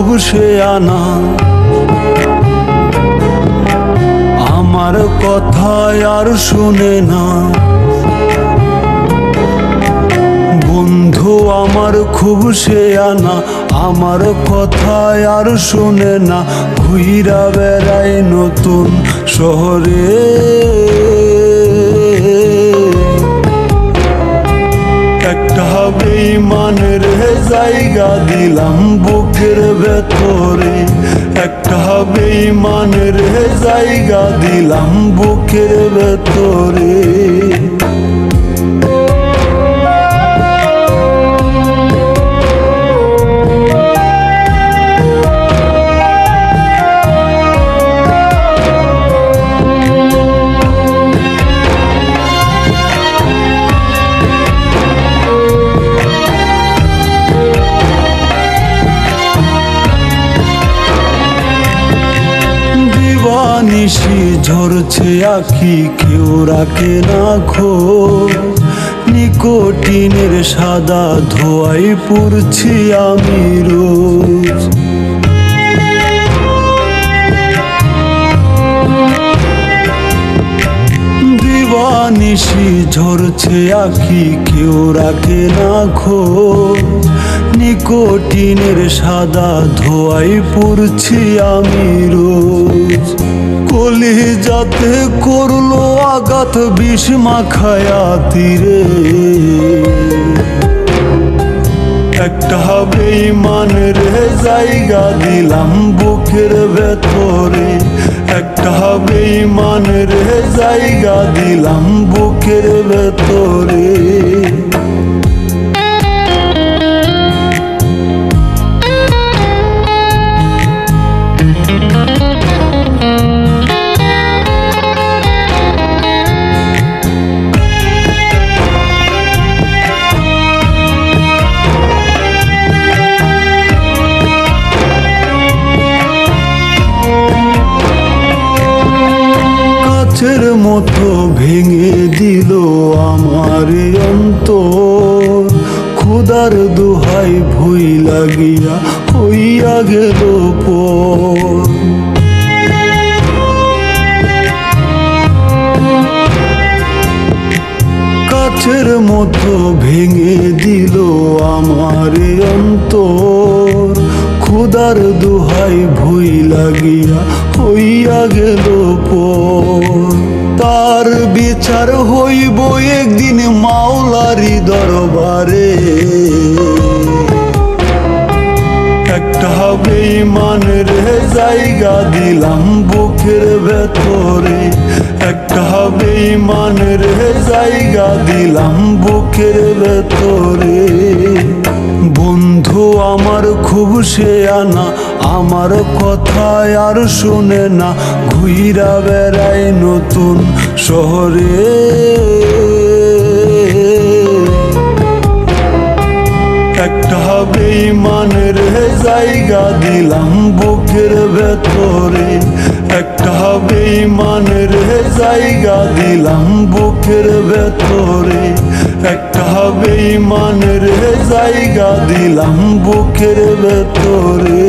খুব শেয়ানা, আমার কথায় আর শুনে না। বন্ধু আমার খুব শেয়ানা, আমার কথায় আর শুনে না। ঘুইরা বেড়াই নতুন শহরে, একটা বেঈমানের জায়গা দিলাম বুকের ভেতরে, একটা বেঈমানের জায়গা দিলাম বুকের ভেতরে। নিশি ঝরছে আঁখি, কেউ রাখে না খোঁজ। নিকোটিনের সাদা ধোঁয়ায় পুড়ছি আমি রোজ। দিবানিশি ঝরছে আঁখি, কেউ রাখে না খোঁজ। নিকোটিনের সাদা ধোঁয়ায় পুড়ছি আমি রোজ। কলিজাতে করলো আঘাত বিষ মাখায়া তীরে, একটা বেঈমানের জায়গা দিলাম বুকের ভেতরে, একটা বেঈমানের জায়গা দিলাম বুকের ভেতরে। কাচের মতো ভেঙে দিল আমার অন্তর, খোদার দোহাই ভুই লাগিয়া হইয়া গেল পর। কাচের মতো ভেঙে দিল আমার অন্তর, খোদার দোহাই ভুই লাগিয়া হইয়া গেল পর। তার বিচার হইব একদিন মাওলারি দরবারে, একটা বেঈমানের জায়গা দিলাম বুকের ভেতরে, একটা বেঈমানের জায়গা দিলাম বুকের ভেতরে। বন্ধু আমার খুব শেয়ানা, আমার কথায় আর শুনে না। ঘুইরা বেড়াই নতুন শহরে, একটা বেঈমানের জায়গা দিলাম বুকের ভেতরে, একটা বেঈমানের জায়গা দিলাম বুকের ভেতরে, একটা বেঈমানের জায়গা দিলাম বুকের ভেতরে।